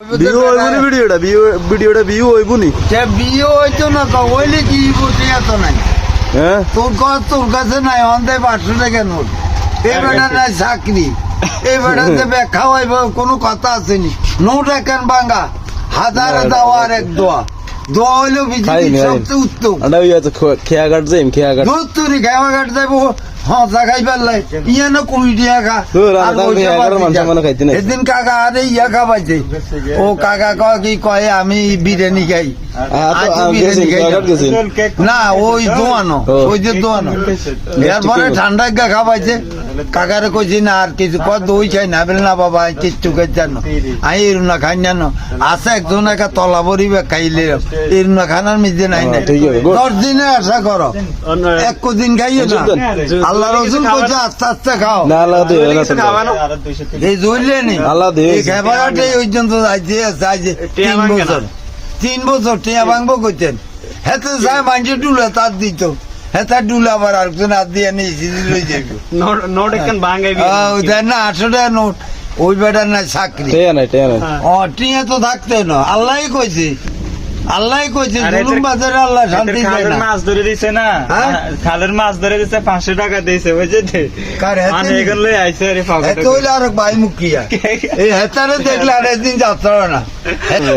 view হইবনি ভিডিওটা view হইবনি বিয়ে হইতো না তো হইলে কি বসে এত নাই হ্যাঁ তোর কাছে নাই অন্ধায় 500 টাকা নোট এই বেটার নাই চাকরি এই বেটাতে ব্যাখ্যা হইব কোনো কথা আসেনি নোট এখন ভাঙ্গা হাজার দেওয়া আর এক দোয়া দোয়া হইলো বিজেপির সবচেয়ে উত্তম খেয়া কাট যাইম খেয়া কাট দুধ তুরি খাওয়া কাট যাবো হসা খাই পেলাই ইয়ে না 20 টাকা খা এদিন কাকা আরে ইয়া খাবাইছে ও কাকা কয় কি কয় আমি বিরিয়ানি খাই না ওই দোয়ানো ওই যে দোয়ানো এরপরে ঠান্ডা গা খাবাইছে কাকারে কইছি না আর কিছু কয় দই খাই না বলে না বাবা কিচ্ছু খাই জানো আমি এরুনা খাই না আছে একজন একা তলা ভরি খাইলে এরুনা খানার মিজে নাই না 10 দিনে আশা করো এক দিন খাইয়ে না আল্লাহ রসুল কইছে আস্তে আস্তে খাও না আল্লাহ এই জইলে নি আল্লাহ দে এই খাবারটা ওই জন্য যাইছে যাইছে 3 বছর টিয়া ভাঙবো কইতেন হেতে যায় মাঞ্জে ডুলা তার দিত হেতা ডুলা আবার আরেকজন হাত দিয়ে নিয়েছি লই যাইব নোট একখান ভাঙাইবি দেন না 800 টাকা নোট ওই বেটার নাই চাকরি টিয়া তো থাকতে না আল্লাহই কইছে জুলুম বাজারে আল্লাহ শান্তি দেয় না মাছ ধরে দিছে না খালের মাছ ধরে দিছে 500 টাকা দিয়েছে বুঝছে কার মানে এগুলো লই আইছে রে পাগল এত হইলে আর ভাই মুখিয়া এই হেতারে দেখলে আর একদিন যাত্রা না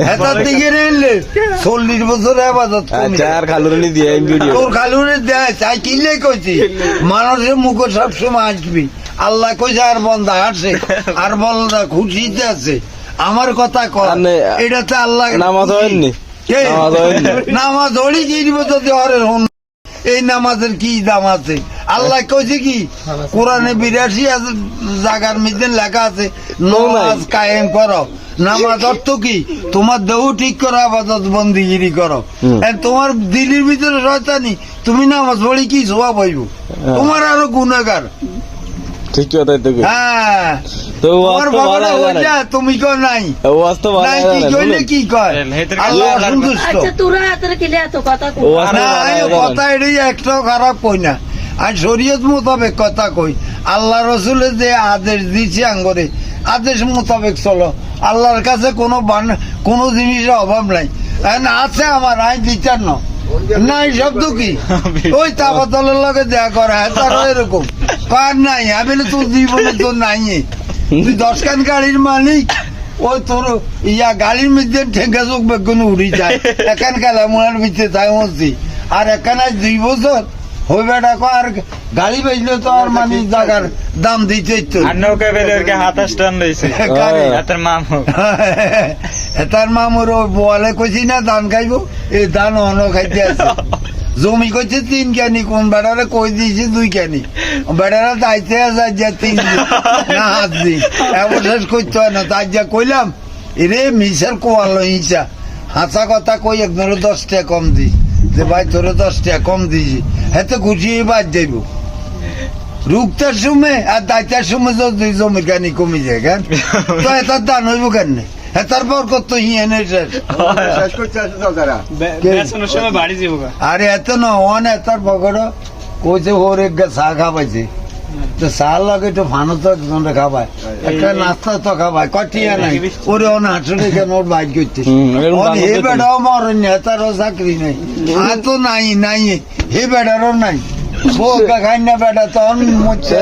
হেতার দিকে নিলে 40 বছর আবাদত চার খালুনি দিয়ে ভিডিও তোর খালুনি দেয় চাই কিনলে কইছি মানুষের মুখ সব সময় আসবি আল্লাহ কইছে আর বন্ধা আসে আর বলদা খুশিতে আছে আমার কথা কর এটাতে আল্লাহ নামাজ হয়নি নামাজ হলি কি দিব যদি হরের হন এই নামাজের কি দাম আছে আল্লাহ কইছে কি কোরআনে 82 জায়গার মধ্যে লেখা আছে নামাজ কায়েম করো নামাজ অর্থ কি তোমার দেহ ঠিক করো আবাদত বন্দিগিরি করো তোমার দিলের ভিতরে শয়তানি তুমি নামাজ পড়ি কি সওয়াব হইব তোমার আরো গুনাহগার ঠিক কথা তো হ্যাঁ তো তোমার বাবাটা হইলা তুমি কো নাই ওয়াজ তো নাই কি কইলে কি কয় আল্লাহ সন্তুষ্ট আচ্ছা তোরা হাতের কিলে এত কথা কই না কথা এটাই একটাও খারাপ কই না আর শরীয়ত মোতাবেক কথা কই আল্লাহ রসুলের যে আদেশ দিয়েছে আঙ্গরে আদেশ মোতাবেক চলো আল্লাহর কাছে কোনো জিনিসের অভাব নাই আছে আমার আইন বিচার নাই শব্দ কি ওই তাবাতলের লগে দেয়া করা তার এরকম কার নাই আমি তোর জীবনে তোর নাই তুই 10 খান গাড়ির মালিক ওই তোর ইয়া গাড়ির মধ্যে ঠেঙ্গা চোখ বেগুন উড়ি যায় এখান খেলা মোড়ার ভিতরে তাই মরছি আর এখানে 2 বছর হই বেটা আর গাড়ি বেচলে তো আর মানে জায়গার দাম দিতে তো নৌকা বেলের হাত টান দিয়েছে হাতের মামু তার মামুর বলে কইছি না ধান খাইবো এই ধান অন্য খাইতে আছে জমি কইছে 3 কেনি কোন বেটারে কই দিয়েছি 2 কেনি বেটারা যাইতে আছে যে 3 না হাত দি অবশেষ করতে হয় না তাই যা কইলাম এরে মিশার কোয়ালো ইচ্ছা হাসা কথা কই একজনে 10 টাকা কম দি যে ভাই তোরে 10 টাকা কম দিয়েছি হেতে গুছিয়ে বাদ যাইব রুগটার সময় আর দায়িত্বের সময় যদি জমি কেনি কমে যায় কেন তো এটার দান হইব কেন তারপর কত হিয়ানে আরে এত না ওয়ান এতার পকড় কইছে ওর এক চা খাবাইছে তো চা লাগে তো ফানো তো একজন খাবায় একটা নাস্তা তো খাবায় কটিয়া নাই ওরে অন 800 টাকা নোট বাইক করছে হে বেটাও মরেন নেতারও চাকরি নেই আর তো নাই হে বেটারও নাই বোকা খাই না বেটা তখন মরছে